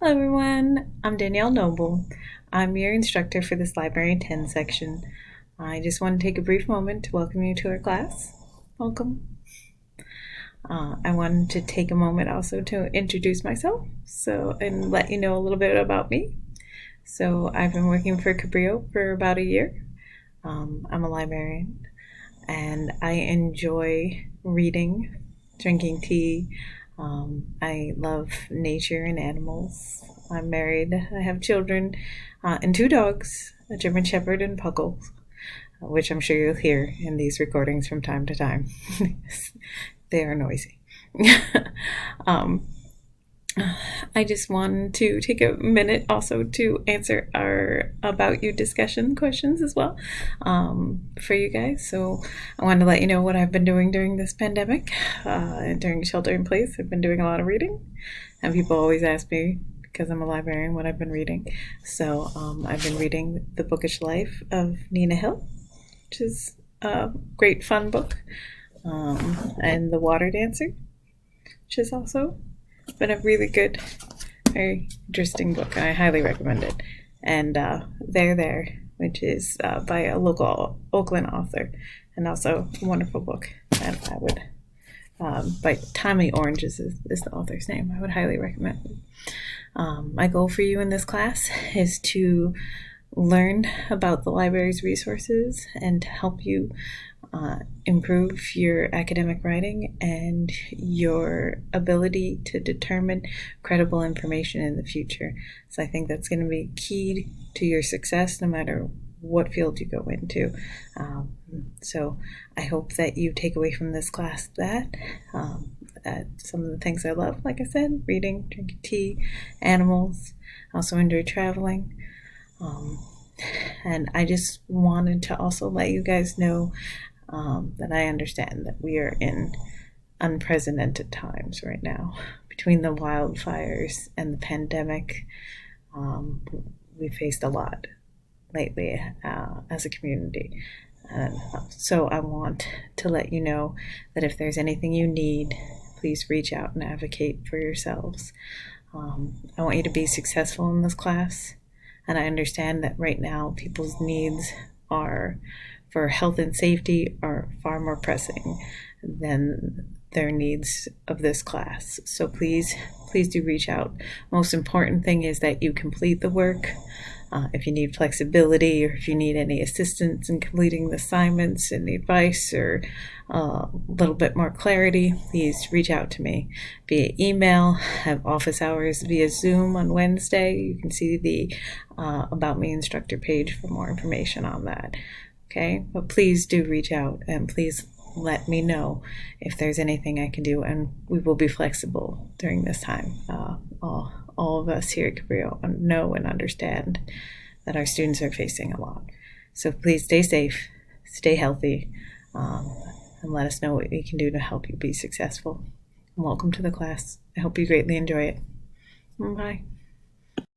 Hello everyone, I'm Danielle Noble. I'm your instructor for this Library 10 section. I just want to take a brief moment to welcome you to our class. Welcome. I wanted to take a moment also to introduce myself and let you know a little bit about me. So I've been working for Cabrillo for about a year. I'm a librarian and I enjoy reading, drinking tea. I love nature and animals. I'm married. I have children and two dogs, a German Shepherd and Puckle, which I'm sure you'll hear in these recordings from time to time. They are noisy. um, I just wanted to take a minute also to answer our About You discussion questions as well for you guys. So I wanted to let you know what I've been doing during this pandemic. During shelter in place, I've been doing a lot of reading, and people always ask me, because I'm a librarian, what I've been reading. So I've been reading The Bookish Life of Nina Hill, which is a great fun book, and The Water Dancer, which is also been a really good, very interesting book. I highly recommend it. And There, which is by a local Oakland author, and also a wonderful book that I would, by Tommy Orange is the author's name. I would highly recommend it. My goal for you in this class is to learn about the library's resources and to help you improve your academic writing and your ability to determine credible information in the future. So I think that's going to be key to your success no matter what field you go into. So I hope that you take away from this class that some of the things I love, like I said, reading, drinking tea, animals. I also enjoy traveling. And I just wanted to also let you guys know that I understand that we are in unprecedented times right now. Between the wildfires and the pandemic, we faced a lot lately as a community. And so I want to let you know that if there's anything you need, please reach out and advocate for yourselves. I want you to be successful in this class, and I understand that right now people's needs are for health and safety are far more pressing than their needs of this class. So please do reach out. Most important thing is that you complete the work. If you need flexibility or if you need any assistance in completing the assignments and advice or a little bit more clarity, please reach out to me via email. I have office hours via Zoom on Wednesday. You can see the About Me instructor page for more information on that. Okay, but please do reach out and please let me know if there's anything I can do, and we will be flexible during this time. All of us here at Cabrillo know and understand that our students are facing a lot. So please stay safe, stay healthy, and let us know what we can do to help you be successful. And welcome to the class. I hope you greatly enjoy it. Bye.